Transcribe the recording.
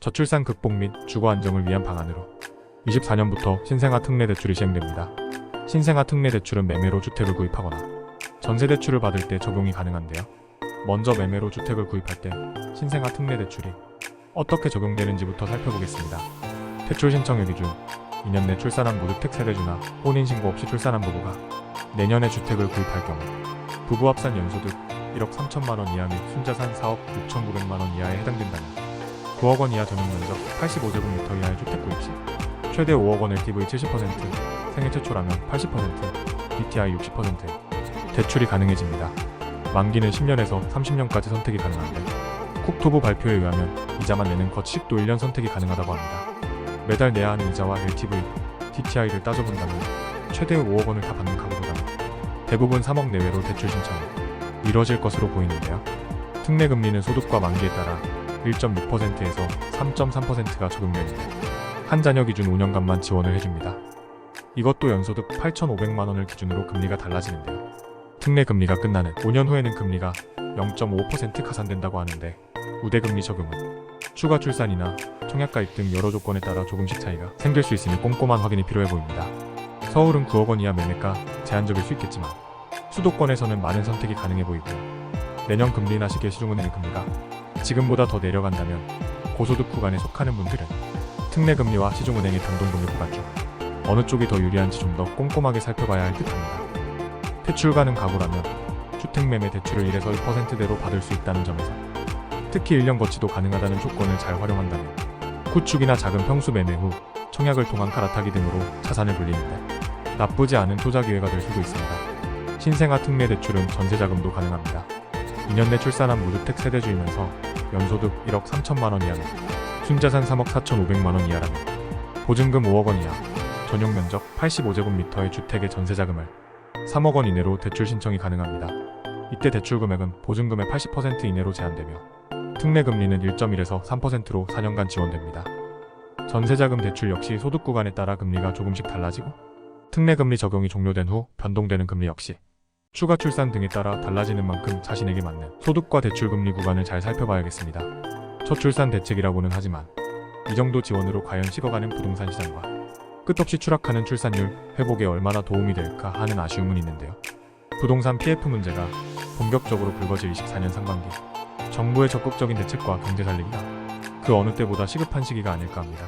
저출산 극복 및 주거 안정을 위한 방안으로 24년부터 신생아 특례 대출이 시행됩니다. 신생아 특례 대출은 매매로 주택을 구입하거나 전세 대출을 받을 때 적용이 가능한데요. 먼저 매매로 주택을 구입할 때 신생아 특례 대출이 어떻게 적용되는지부터 살펴보겠습니다. 대출 신청일 기준 2년 내 출산한 무주택 세대주나 혼인신고 없이 출산한 부부가 내년에 주택을 구입할 경우 부부 합산 연소득 1억 3천만 원 이하 및 순자산 4억 6천 9백만 원 이하에 해당된다면 9억 원 이하 전용 면적 85제곱미터 이하의 주택 구입 시 최대 5억 원 LTV 70%, 생애 최초라면 80%, DTI 60% 대출이 가능해집니다. 만기는 10년에서 30년까지 선택이 가능한데 국토부 발표에 의하면 이자만 내는 거치식도 1년 선택이 가능하다고 합니다. 매달 내야 하는 이자와 LTV, DTI를 따져본다면 최대 5억 원을 다 받는 각오보다는 대부분 3억 내외로 대출 신청이 이뤄질 것으로 보이는데요. 특례 금리는 소득과 만기에 따라 1.6%에서 3.3%가 적용되는데 한 자녀 기준 5년간만 지원을 해줍니다. 이것도 연소득 8,500만 원을 기준으로 금리가 달라지는데요. 특례 금리가 끝나는 5년 후에는 금리가 0.5% 가산된다고 하는데 우대금리 적용은 추가 출산이나 청약가입 등 여러 조건에 따라 조금씩 차이가 생길 수 있으니 꼼꼼한 확인이 필요해 보입니다. 서울은 9억 원 이하 매매가 제한적일 수 있겠지만 수도권에서는 많은 선택이 가능해 보이고요. 내년 금리나 시기의 시중은행 금리가 지금보다 더 내려간다면 고소득 구간에 속하는 분들은 특례 금리와 시중은행의 변동금리 구간 중 어느 쪽이 더 유리한지 좀 더 꼼꼼하게 살펴봐야 할 듯합니다. 대출 가능 가구라면 주택매매 대출을 1에서 1%대로 받을 수 있다는 점에서 특히 1년 거치도 가능하다는 조건을 잘 활용한다면 구축이나 작은 평수 매매 후 청약을 통한 갈아타기 등으로 자산을 불리는데 나쁘지 않은 투자 기회가 될 수도 있습니다. 신생아 특례 대출은 전세자금도 가능합니다. 2년 내 출산한 무주택 세대주이면서 연소득 1억 3천만 원 이하는 순자산 3억 4천 5백만 원 이하라면 보증금 5억 원 이하, 전용 면적 85제곱미터의 주택의 전세자금을 3억 원 이내로 대출 신청이 가능합니다. 이때 대출 금액은 보증금의 80% 이내로 제한되며 특례 금리는 1.1에서 3%로 4년간 지원됩니다. 전세자금 대출 역시 소득 구간에 따라 금리가 조금씩 달라지고 특례 금리 적용이 종료된 후 변동되는 금리 역시 추가 출산 등에 따라 달라지는 만큼 자신에게 맞는 소득과 대출 금리 구간을 잘 살펴봐야겠습니다. 첫 출산 대책이라고는 하지만 이 정도 지원으로 과연 식어가는 부동산 시장과 끝없이 추락하는 출산율 회복에 얼마나 도움이 될까 하는 아쉬움은 있는데요. 부동산 PF 문제가 본격적으로 불거질 24년 상반기 정부의 적극적인 대책과 경제 살리기가 그 어느 때보다 시급한 시기가 아닐까 합니다.